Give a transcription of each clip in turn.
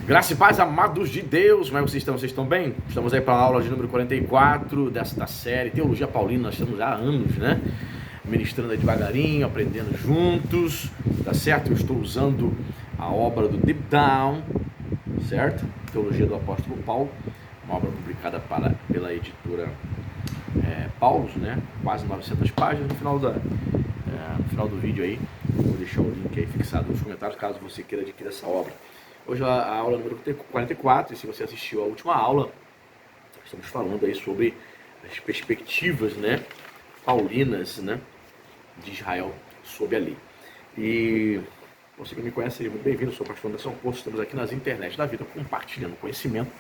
Graça e paz, amados de Deus, como é que vocês estão? Vocês estão bem? Estamos aí para a aula de número 44 desta série Teologia Paulina. Nós estamos há anos, né? Ministrando aí devagarinho, aprendendo juntos, tá certo? Eu estou usando a obra do Deep Down, certo? Teologia do Apóstolo Paulo, uma obra publicada pela editora Paulus, né? Quase 900 páginas. No final do vídeo aí, vou deixar o link aí fixado nos comentários, caso você queira adquirir essa obra. Hoje é a aula número 44, e se você assistiu a última aula, estamos falando aí sobre as perspectivas, né, paulinas, né, de Israel sob a lei. E você que me conhece, seja muito bem-vindo. Eu sou o pastor Anderson Poço. Estamos aqui nas internet da vida, compartilhando conhecimento.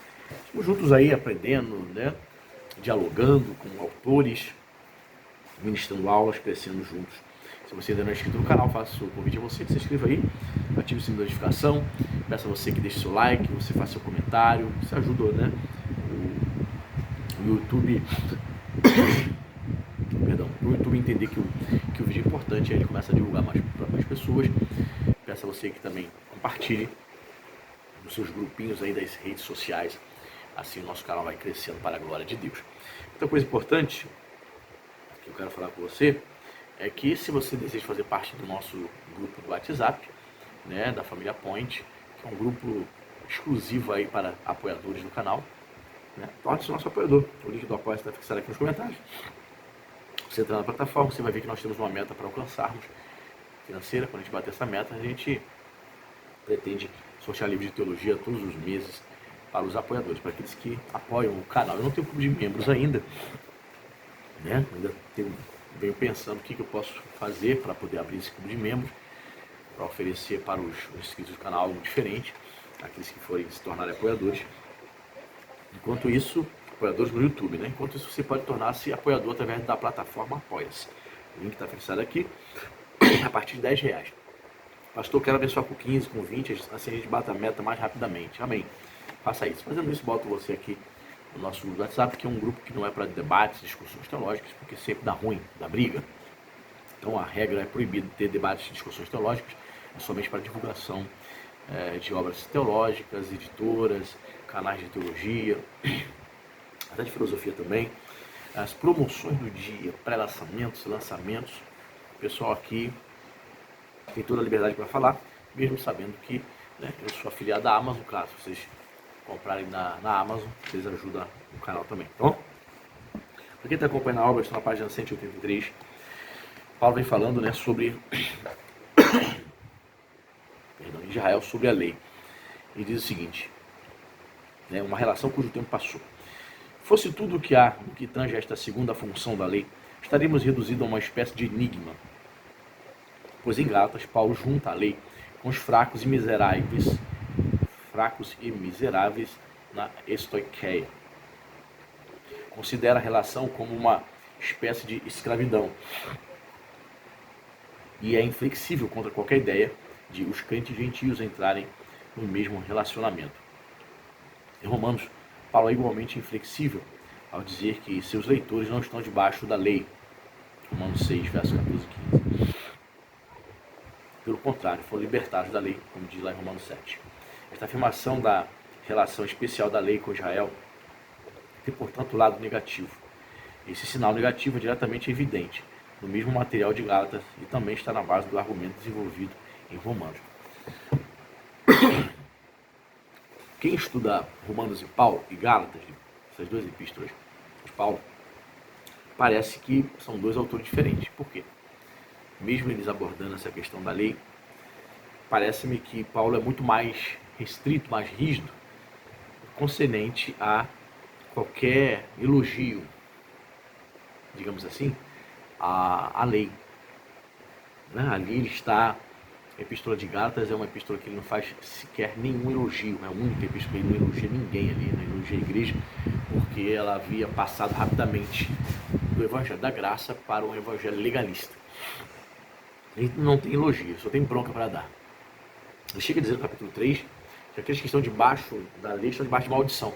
Estamos juntos aí, aprendendo, né, dialogando com autores, ministrando aulas, crescendo juntos. Se você ainda não é inscrito no canal, faço o convite a você que se inscreva aí, ative o sininho da notificação, peço a você que deixe seu like, você faça seu comentário, isso ajuda, né, o YouTube, o YouTube entender que o vídeo é importante, aí ele começa a divulgar mais para mais pessoas. Peço a você que também compartilhe nos seus grupinhos aí das redes sociais, assim o nosso canal vai crescendo para a glória de Deus. Outra coisa importante que eu quero falar com você é que, se você deseja fazer parte do nosso grupo do WhatsApp, né, da família Point, que é um grupo exclusivo aí para apoiadores do canal, né, torne-se nosso apoiador. O link do apoio está fixado aqui nos comentários. Você entra na plataforma, você vai ver que nós temos uma meta para alcançarmos financeira. Quando a gente bater essa meta, a gente pretende sortear livros de teologia todos os meses para os apoiadores, para aqueles que apoiam o canal. Eu não tenho clube de membros ainda, né? Venho pensando o que eu posso fazer para poder abrir esse clube de membros, para oferecer para os inscritos do canal algo diferente, aqueles que forem se tornarem apoiadores. Enquanto isso, apoiadores no YouTube, né? Enquanto isso, você pode tornar-se apoiador através da plataforma Apoia-se. O link está fixado aqui, a partir de R$10. Pastor, quero abençoar com 15, com 20, assim a gente bata a meta mais rapidamente. Amém. Faça isso. Fazendo isso, boto você aqui no nosso WhatsApp, que é um grupo que não é para debates, discussões teológicas, porque sempre dá ruim, dá briga. Então a regra é proibida de ter debates e discussões teológicas, é somente para divulgação de obras teológicas, editoras, canais de teologia, até de filosofia também, as promoções do dia, pré-lançamentos, lançamentos. O pessoal aqui tem toda a liberdade para falar, mesmo sabendo que, né, eu sou afiliado à Amazon. Caso vocês comprarem na Amazon, vocês ajudam o canal também, tá bom? Para quem está acompanhando a obra, estou na página 183. Paulo vem falando, né, sobre Israel sobre a lei. Ele diz o seguinte, né, uma relação cujo tempo passou. Fosse tudo o que há no que tange a esta segunda função da lei, estaríamos reduzidos a uma espécie de enigma. Pois em Gálatas, Paulo junta a lei com os fracos e miseráveis na estoiqueia. Considera a relação como uma espécie de escravidão e é inflexível contra qualquer ideia de os crentes gentios entrarem no mesmo relacionamento. Em Romanos, Paulo é igualmente inflexível ao dizer que seus leitores não estão debaixo da lei. Romanos 6, versos 14 e 15. Pelo contrário, foram libertados da lei, como diz lá em Romanos 7. Esta afirmação da relação especial da lei com Israel tem, portanto, lado negativo. Esse sinal negativo é diretamente evidente no mesmo material de Gálatas e também está na base do argumento desenvolvido em Romanos. Quem estuda Romanos e Paulo e Gálatas, essas duas epístolas de Paulo, parece que são dois autores diferentes. Por quê? Mesmo eles abordando essa questão da lei, parece-me que Paulo é muito mais restrito, mais rígido, concernente a qualquer elogio, digamos assim, à lei. Ali ele está. A epístola de Gálatas é uma epístola que ele não faz sequer nenhum elogio, é a única epístola que ele não elogia ninguém ali, não elogia a igreja, porque ela havia passado rapidamente do evangelho da graça para um evangelho legalista. Ele não tem elogio, só tem bronca para dar. Ele chega a dizer no capítulo 3 que aqueles que estão debaixo da lei estão debaixo de maldição.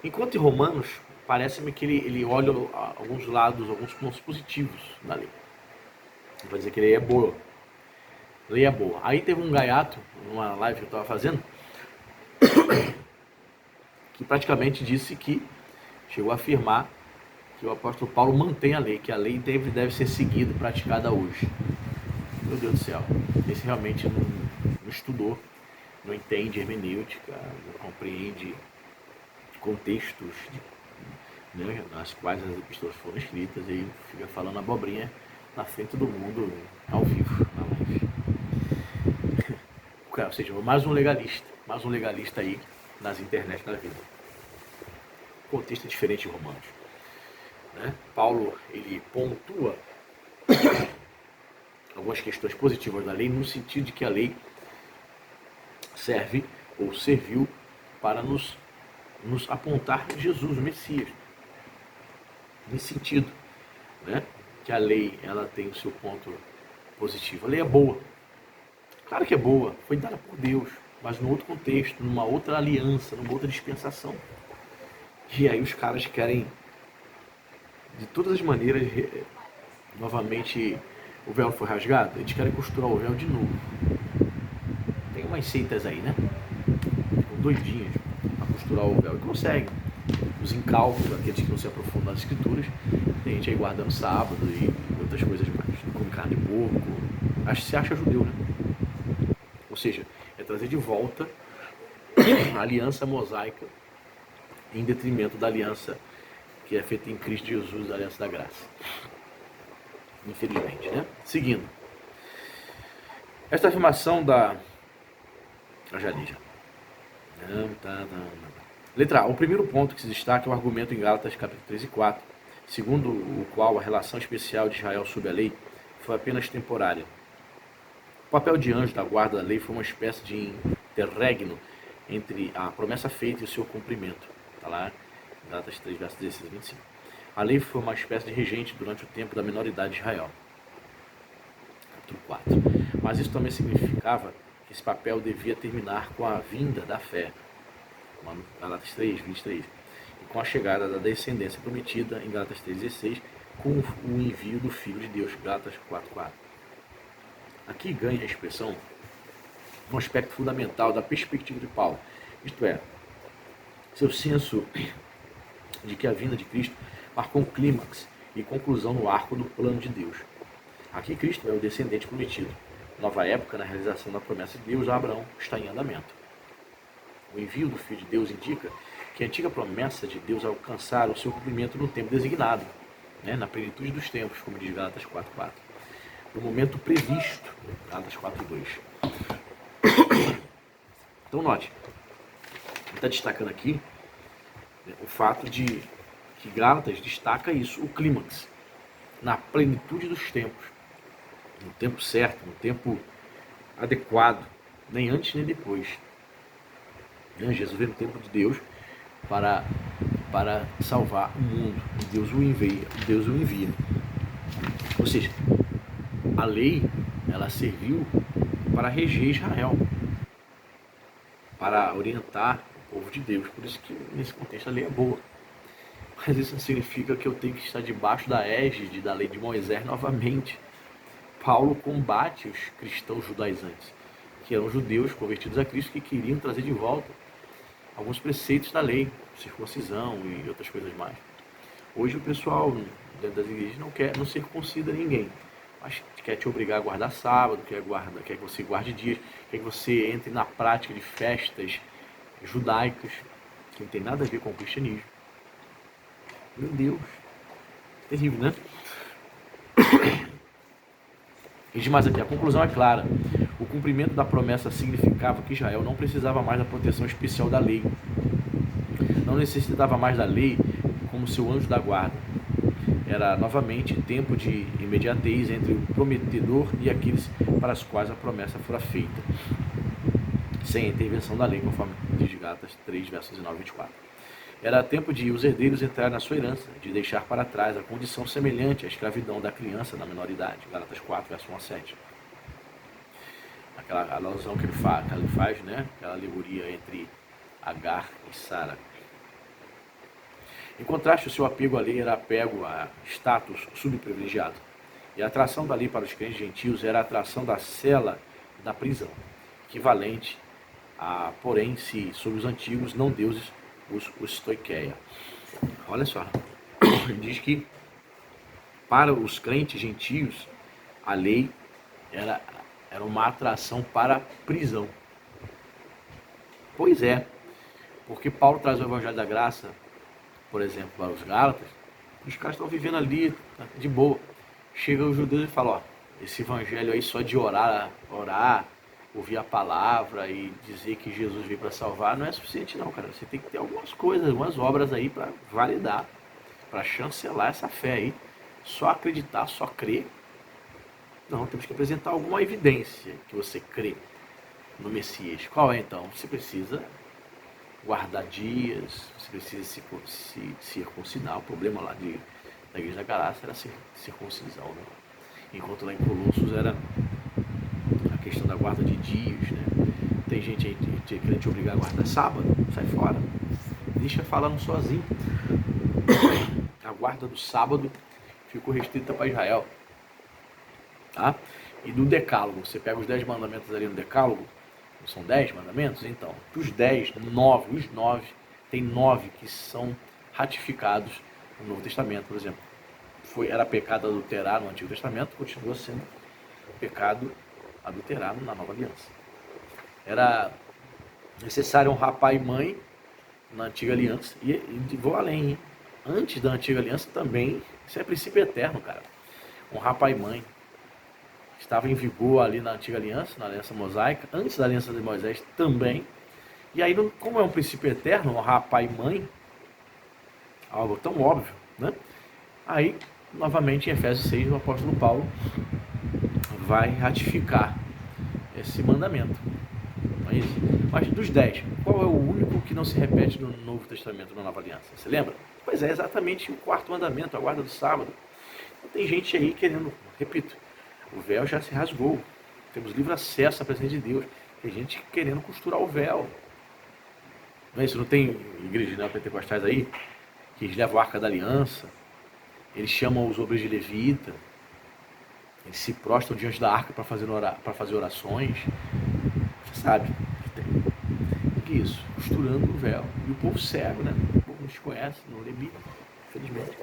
Enquanto em Romanos, parece-me que ele olha alguns lados, alguns pontos positivos da lei. Ele vai dizer que a lei é boa. A lei é boa. Aí teve um gaiato, numa live que eu estava fazendo, que praticamente disse que, chegou a afirmar que o apóstolo Paulo mantém a lei, que a lei deve ser seguida e praticada hoje. Meu Deus do céu, esse realmente não estudou, não entende hermenêutica, não compreende contextos né, nas quais as epístolas foram escritas e fica falando abobrinha na frente do mundo, ao vivo, na live. Ou seja, mais um legalista aí nas internet da vida. O contexto é diferente de Romanos. Né? Paulo, ele pontua algumas questões positivas da lei, no sentido de que a lei serve ou serviu para nos apontar Jesus, o Messias. Nesse sentido, né? Que a lei ela tem o seu ponto positivo. A lei é boa. Claro que é boa, foi dada por Deus, mas num outro contexto, numa outra aliança, numa outra dispensação. E aí os caras querem, de todas as maneiras, novamente, o véu foi rasgado, eles querem costurar o véu de novo. Tem umas seitas aí, né? Ficam doidinhas a costurar o véu e conseguem. Os incálculos, aqueles que não se aprofundam nas escrituras, tem gente aí guardando sábado e outras coisas mais. Não come carne de porco. Se acha judeu, né? Ou seja, é trazer de volta a aliança mosaica em detrimento da aliança que é feita em Cristo Jesus, a aliança da graça. Infelizmente, né? Seguindo. Esta afirmação da... já li, já. Letra A. O primeiro ponto que se destaca é o argumento em Gálatas capítulo 3 e 4, segundo o qual a relação especial de Israel sob a lei foi apenas temporária. O papel de anjo da guarda da lei foi uma espécie de interregno entre a promessa feita e o seu cumprimento. Está lá, Gálatas 3, versos 16 e 25. A lei foi uma espécie de regente durante o tempo da minoridade de Israel. Capítulo 4. Mas isso também significava que esse papel devia terminar com a vinda da fé. Gálatas 3, 23. E com a chegada da descendência prometida, em Gálatas 3, 16, com o envio do Filho de Deus, Gálatas 4, 4. Aqui ganha a expressão um aspecto fundamental da perspectiva de Paulo, isto é, seu senso de que a vinda de Cristo marcou um clímax e conclusão no arco do plano de Deus. Aqui Cristo é o descendente prometido. Nova época na realização da promessa de Deus a Abraão está em andamento. O envio do Filho de Deus indica que a antiga promessa de Deus alcançar o seu cumprimento no tempo designado, né, na plenitude dos tempos, como diz Gálatas 4, 4. No momento previsto, Gálatas 4, 2. Então note, ele está destacando aqui, né, o fato de que Gálatas destaca isso, o clímax, na plenitude dos tempos, no tempo certo, no tempo adequado, nem antes nem depois. Jesus veio no tempo de Deus para salvar o mundo. Deus o envia. Ou seja, a lei ela serviu para reger Israel, para orientar o povo de Deus. Por isso que nesse contexto a lei é boa. Mas isso não significa que eu tenho que estar debaixo da égide da lei de Moisés novamente. Paulo combate os cristãos judaizantes, que eram judeus convertidos a Cristo, que queriam trazer de volta alguns preceitos da lei, circuncisão e outras coisas mais. Hoje o pessoal dentro das igrejas não circuncida ninguém, mas quer te obrigar a guardar sábado, quer que você guarde dias, quer que você entre na prática de festas judaicas, que não tem nada a ver com o cristianismo. Meu Deus, terrível, né? E demais aqui, a conclusão é clara. O cumprimento da promessa significava que Israel não precisava mais da proteção especial da lei. Não necessitava mais da lei como seu anjo da guarda. Era novamente tempo de imediatez entre o prometedor e aqueles para os quais a promessa fora feita, sem a intervenção da lei, conforme diz Gálatas 3, versos 19 e 24. Era tempo de os herdeiros entrarem na sua herança, de deixar para trás a condição semelhante à escravidão da criança na menoridade. Gálatas 4, verso 1 a 7. Aquela alusão que ele faz, né? Aquela alegoria entre Agar e Sara. Em contraste, o seu apego à lei era apego a status subprivilegiado. E a atração da lei para os crentes gentios era a atração da cela da prisão, equivalente a, porém, se sobre os antigos não deuses os stoicheia. Olha só, diz que para os crentes gentios, a lei era uma atração para a prisão. Pois é, porque Paulo traz o Evangelho da Graça, por exemplo, para os Gálatas, os caras estão vivendo ali de boa. Chega os judeus e fala, ó, esse evangelho aí só de orar, ouvir a palavra e dizer que Jesus veio para salvar não é suficiente não, cara. Você tem que ter algumas coisas, algumas obras aí para validar, para chancelar essa fé aí. Só acreditar, só crer. Não, temos que apresentar alguma evidência que você crê no Messias. Qual é então? Você precisa guardar dias, você precisa se circuncidar. O problema lá da igreja da Galácia era a circuncisão, né? Enquanto lá em Colossos era a questão da guarda de dias, né? Tem gente aí querendo te obrigar a guardar sábado, sai fora, deixa falando sozinho. A guarda do sábado ficou restrita para Israel, tá? E do decálogo, você pega os 10 mandamentos ali no decálogo, são 10 mandamentos, então, dos 10, 9, tem 9 que são ratificados no Novo Testamento, por exemplo. Era pecado adulterar no Antigo Testamento, continua sendo pecado adulterar na Nova Aliança. Era necessário honrar pai e mãe na Antiga Aliança, e vou além, hein? Antes da Antiga Aliança também, isso é princípio eterno, cara. Honrar pai e mãe. Estava em vigor ali na Antiga Aliança, na Aliança Mosaica, antes da Aliança de Moisés também. E aí, como é um princípio eterno, honrar pai e mãe, algo tão óbvio, né? Aí, novamente, em Efésios 6, o apóstolo Paulo vai ratificar esse mandamento. Não é isso? Mas dos 10, qual é o único que não se repete no Novo Testamento, na Nova Aliança? Você lembra? Pois é, exatamente o 4º mandamento, a guarda do sábado. Então, tem gente aí querendo, repito, o véu já se rasgou. Temos livre acesso à presença de Deus. Tem gente querendo costurar o véu. Não é isso? Não tem igrejas neopentecostais aí que eles levam a Arca da Aliança, eles chamam os obreiros de levita, eles se prostram diante da arca para fazer orações. Você sabe que tem. O que é isso? Costurando o véu. E o povo cego, né? O povo não te conhece, não lê Bíblia, infelizmente.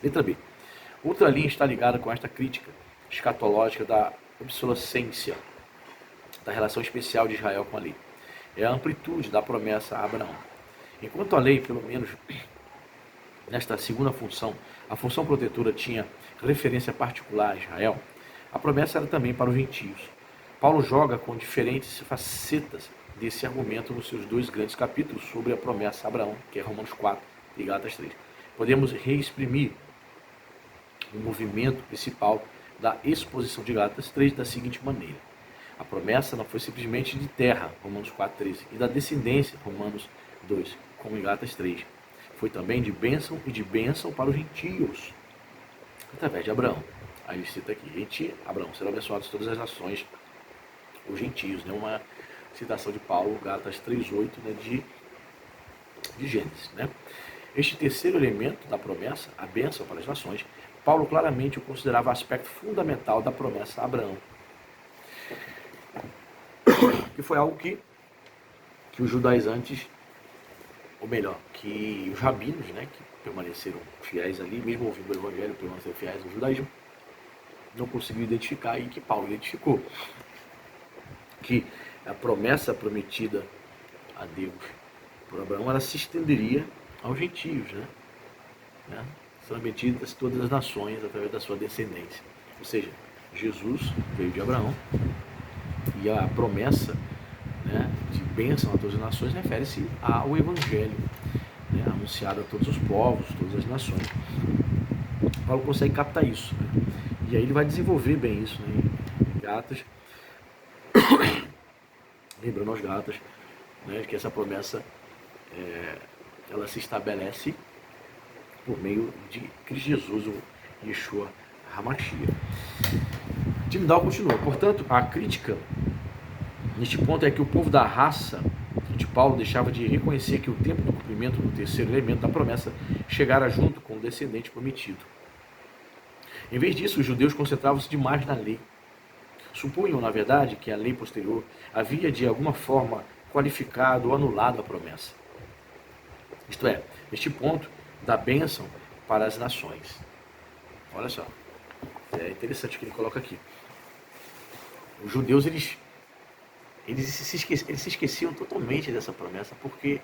Letra B. Outra linha está ligada com esta crítica escatológica da obsolescência da relação especial de Israel com a lei. É a amplitude da promessa a Abraão. Enquanto a lei, pelo menos nesta segunda função, a função protetora tinha referência particular a Israel, a promessa era também para os gentios. Paulo joga com diferentes facetas desse argumento nos seus 2 grandes capítulos sobre a promessa a Abraão, que é Romanos 4 e Gálatas 3. Podemos reexprimir o movimento principal da exposição de Gálatas 3 da seguinte maneira: a promessa não foi simplesmente de terra, Romanos 4:13, e da descendência, Romanos 2, como em Gálatas 3. Foi também de bênção e de bênção para os gentios, através de Abraão. Aí ele cita aqui, Abraão será abençoado todas as nações, os gentios, né? Uma citação de Paulo, Gálatas 3:8, né? de Gênesis, né? Este terceiro elemento da promessa, a bênção para as nações, Paulo claramente o considerava aspecto fundamental da promessa a Abraão, que foi algo que os judaizantes, ou melhor, que os rabinos, né, que permaneceram fiéis ali, mesmo ouvindo o evangelho, permaneceram fiéis ao judaísmo, não conseguiram identificar, e que Paulo identificou, que a promessa prometida a Deus por Abraão, ela se estenderia aos gentios, né? São prometidas todas as nações através da sua descendência. Ou seja, Jesus veio de Abraão, e a promessa, né, de bênção a todas as nações refere-se ao Evangelho, né, anunciado a todos os povos, todas as nações. Paulo consegue captar isso, né? E aí ele vai desenvolver bem isso, né, em Gálatas, lembrando aos Gálatas, né, que essa promessa ela se estabelece por meio de Cristo Jesus, o Yeshua HaMashiach. Tindal continua. Portanto, a crítica neste ponto é que o povo da raça de Paulo deixava de reconhecer que o tempo do cumprimento do terceiro elemento da promessa chegara junto com o descendente prometido. Em vez disso, os judeus concentravam-se demais na lei. Supunham, na verdade, que a lei posterior havia de alguma forma qualificado ou anulado a promessa. Isto é, neste ponto da bênção para as nações. Olha só, é interessante o que ele coloca aqui. Os judeus, eles se esqueciam totalmente dessa promessa, porque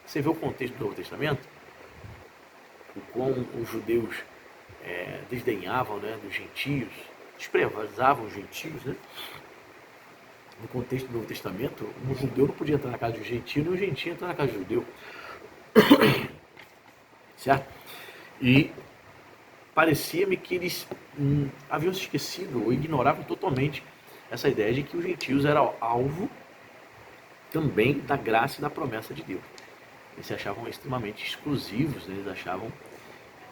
você vê o contexto do Novo Testamento, o quão os judeus desdenhavam, né, dos gentios, desprezavam os gentios, né? No contexto do Novo Testamento, um judeu não podia entrar na casa de um gentio, nem um gentio entrar na casa de um judeu. Certo? E parecia-me que eles haviam se esquecido ou ignoravam totalmente essa ideia de que os gentios eram alvo também da graça e da promessa de Deus. Eles se achavam extremamente exclusivos, né? Eles achavam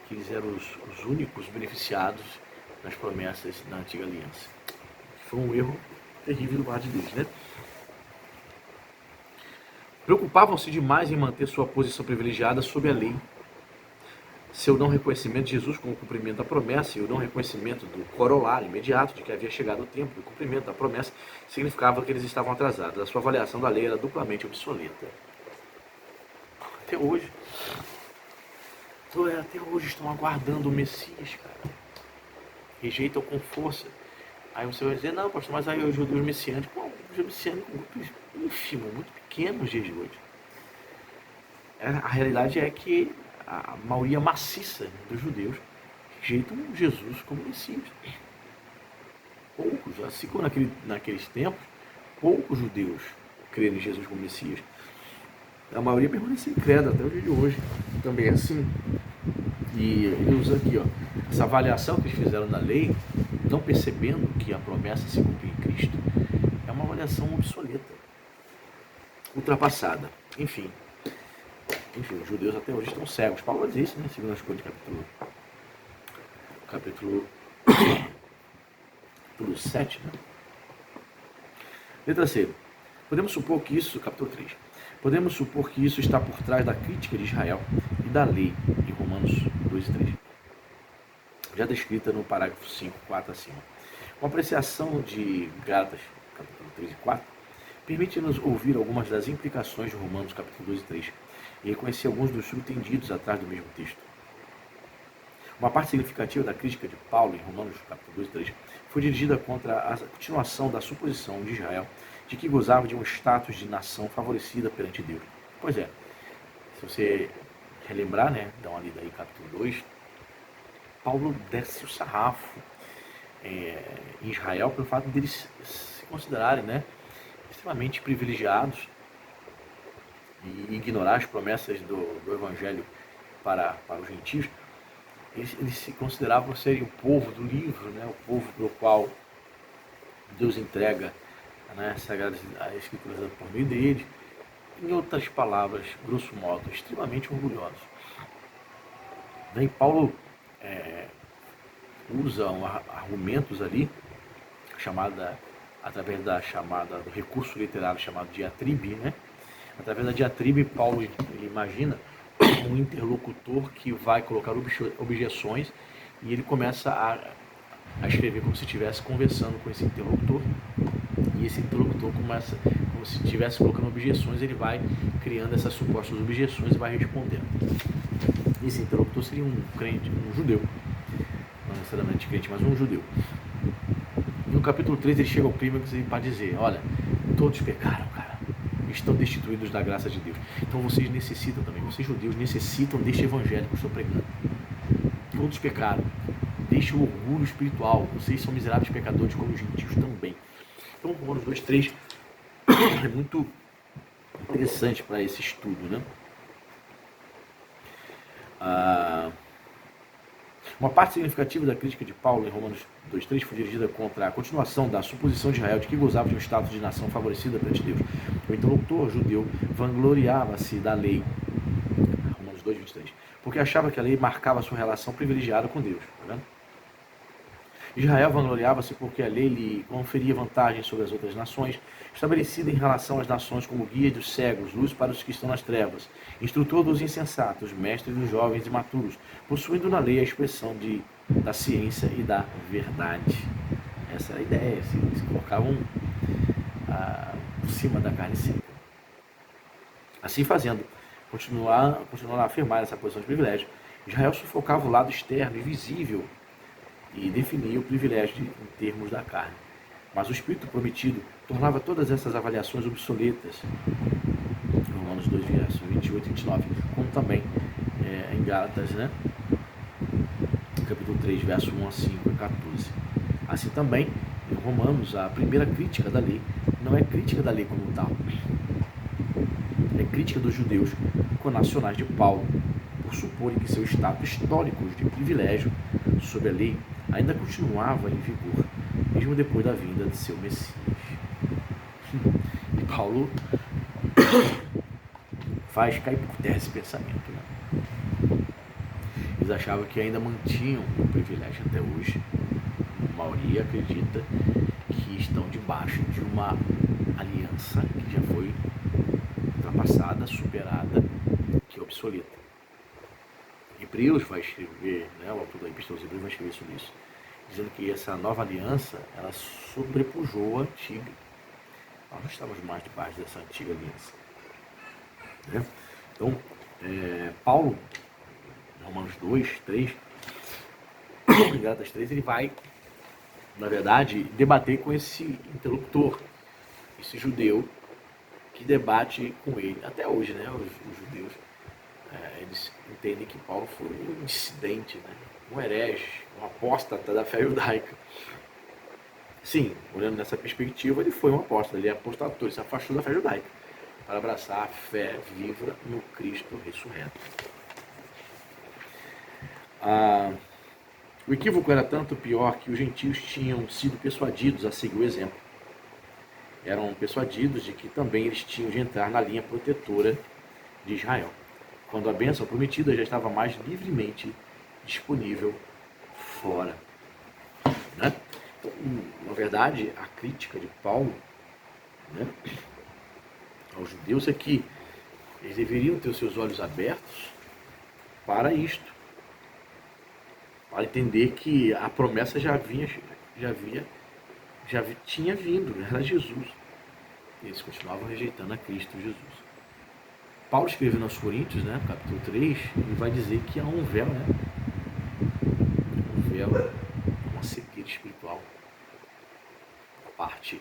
que eles eram os únicos beneficiados das promessas da antiga aliança. Foi um erro terrível do lado de Deus, né? Preocupavam-se demais em manter sua posição privilegiada sob a lei. Seu não reconhecimento de Jesus como cumprimento da promessa e o não reconhecimento do corolário imediato de que havia chegado o tempo do cumprimento da promessa significava que eles estavam atrasados. A sua avaliação da lei era duplamente obsoleta. Até hoje estão aguardando o Messias, cara. Rejeitam com força. Aí você vai dizer, não, pastor, mas aí os judeus messiânicos, os judeus messiânicos muito ínfimo, muito pequeno nos dias de hoje. A realidade é que a maioria maciça dos judeus rejeitam Jesus como Messias. Poucos, assim como naqueles tempos, poucos judeus creram em Jesus como Messias. A maioria permanece incrédula até o dia de hoje. Também é assim. E ele usa aqui, ó, essa avaliação que eles fizeram na lei, não percebendo que a promessa se cumpre em Cristo, é uma avaliação obsoleta, ultrapassada. Enfim, os judeus até hoje estão cegos. Paulo vai dizer isso, né? Segundo as Coríntios, capítulo 7, né? Letra C. Podemos supor que isso, capítulo 3, podemos supor que isso está por trás da crítica de Israel e da lei, em Romanos 2 e 3, já descrita no parágrafo 5, 4 acima. Uma apreciação de Gálatas, capítulo 3 e 4, permite-nos ouvir algumas das implicações de Romanos, capítulo 2 e 3, e reconhecer alguns dos subtendidos atrás do mesmo texto. Uma parte significativa da crítica de Paulo em Romanos, capítulo 2 e 3, foi dirigida contra a continuação da suposição de Israel de que gozava de um status de nação favorecida perante Deus. Pois é, se você relembrar, né, dá uma lida aí, capítulo 2, Paulo desce o sarrafo em Israel pelo fato deles se considerarem, né, extremamente privilegiados e ignorar as promessas do Evangelho para os gentios. Eles se consideravam serem o povo do livro, né, o povo pelo qual Deus entrega, né, as Sagradas Escrituras por meio dele. Em outras palavras, grosso modo, extremamente orgulhosos. Daí Paulo usa argumentos ali, através do recurso literário chamado diatribe, né? Através da diatribe, Paulo ele imagina um interlocutor que vai colocar objeções e ele começa a escrever como se estivesse conversando com esse interlocutor, e esse interlocutor começa como se estivesse colocando objeções, ele vai criando essas supostas objeções e vai respondendo. Esse interlocutor seria um crente, um judeu, não necessariamente crente, mas um judeu. E no capítulo 3 ele chega ao clímax para dizer, olha, todos pecaram, cara, estão destituídos da graça de Deus. Então vocês necessitam também, vocês judeus necessitam deste evangelho que eu estou pregando. Todos pecaram. Deixe o orgulho espiritual. Vocês são miseráveis pecadores como os gentios também. Então, Romanos 2, 3 é muito interessante para esse estudo, né? Uma parte significativa da crítica de Paulo em Romanos 2,3 foi dirigida contra a continuação da suposição de Israel de que gozava de um status de nação favorecida perante Deus. O interlocutor judeu vangloriava-se da lei, Romanos 2,23, porque achava que a lei marcava a sua relação privilegiada com Deus. Tá vendo? Israel vangloriava-se porque a lei lhe conferia vantagem sobre as outras nações, estabelecida em relação às nações como guia dos cegos, luz para os que estão nas trevas, instrutor dos insensatos, mestre dos jovens e maturos, possuindo na lei a expressão da ciência e da verdade. essa ideia, se colocavam por cima da carne seca. Assim fazendo, continuando a afirmar essa posição de privilégio, Israel sufocava o lado externo e visível e definia o privilégio em termos da carne. Mas o Espírito prometido tornava todas essas avaliações obsoletas. Romanos 2, versos 28 e 29, como também em Gálatas, né? Capítulo 3, verso 1 a 5 e 14. Assim também, em Romanos, a primeira crítica da lei não é crítica da lei como tal, é crítica dos judeus connacionais de Paulo, por suporem que seu status histórico de privilégio sob a lei ainda continuava em vigor, mesmo depois da vinda de seu Messias. E Paulo faz cair por terra esse pensamento, né? Eles achavam que ainda mantinham o privilégio até hoje. A maioria acredita que estão debaixo de uma aliança que já foi ultrapassada, superada, que é obsoleta. Hebreus vai escrever, né, o autor da Epístola aos Hebreus vai escrever sobre isso, dizendo que essa nova aliança, ela sobrepujou a antiga. Nós não estamos mais debaixo dessa antiga aliança. Né? Então, Paulo, Romanos 2, 3, Gálatas 3, ele vai, na verdade, debater com esse interlocutor, esse judeu, que debate com ele. Até hoje, né, os judeus, eles entendem que Paulo foi um dissidente, né, um herege, um apóstata da fé judaica. Sim, olhando nessa perspectiva, ele foi um apóstata, ele apostatou, ele se afastou da fé judaica para abraçar a fé viva no Cristo ressurreto. O equívoco era tanto pior que os gentios tinham sido persuadidos a seguir o exemplo. Eram persuadidos de que também eles tinham de entrar na linha protetora de Israel, quando a bênção prometida já estava mais livremente disponível fora. Né? Então, na verdade, a crítica de Paulo, né, aos judeus é que eles deveriam ter os seus olhos abertos para isto, para entender que a promessa já tinha vindo, era Jesus. E eles continuavam rejeitando a Cristo Jesus. Paulo escrevendo aos Coríntios, né, capítulo 3, ele vai dizer que há um véu, né? Um véu, uma cegueira espiritual da parte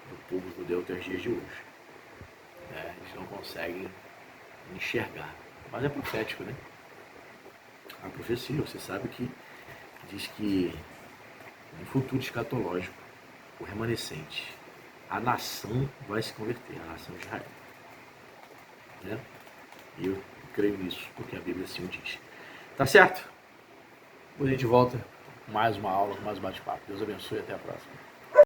do povo judeu até os dias de hoje. Eles não conseguem enxergar. Mas é profético, né? A profecia, você sabe que diz que no futuro escatológico, o remanescente, a nação vai se converter, a nação de Israel. Né? E eu creio nisso, porque a Bíblia assim o diz. Tá certo? Depois a gente volta com mais uma aula, com mais bate-papo. Deus abençoe e até a próxima.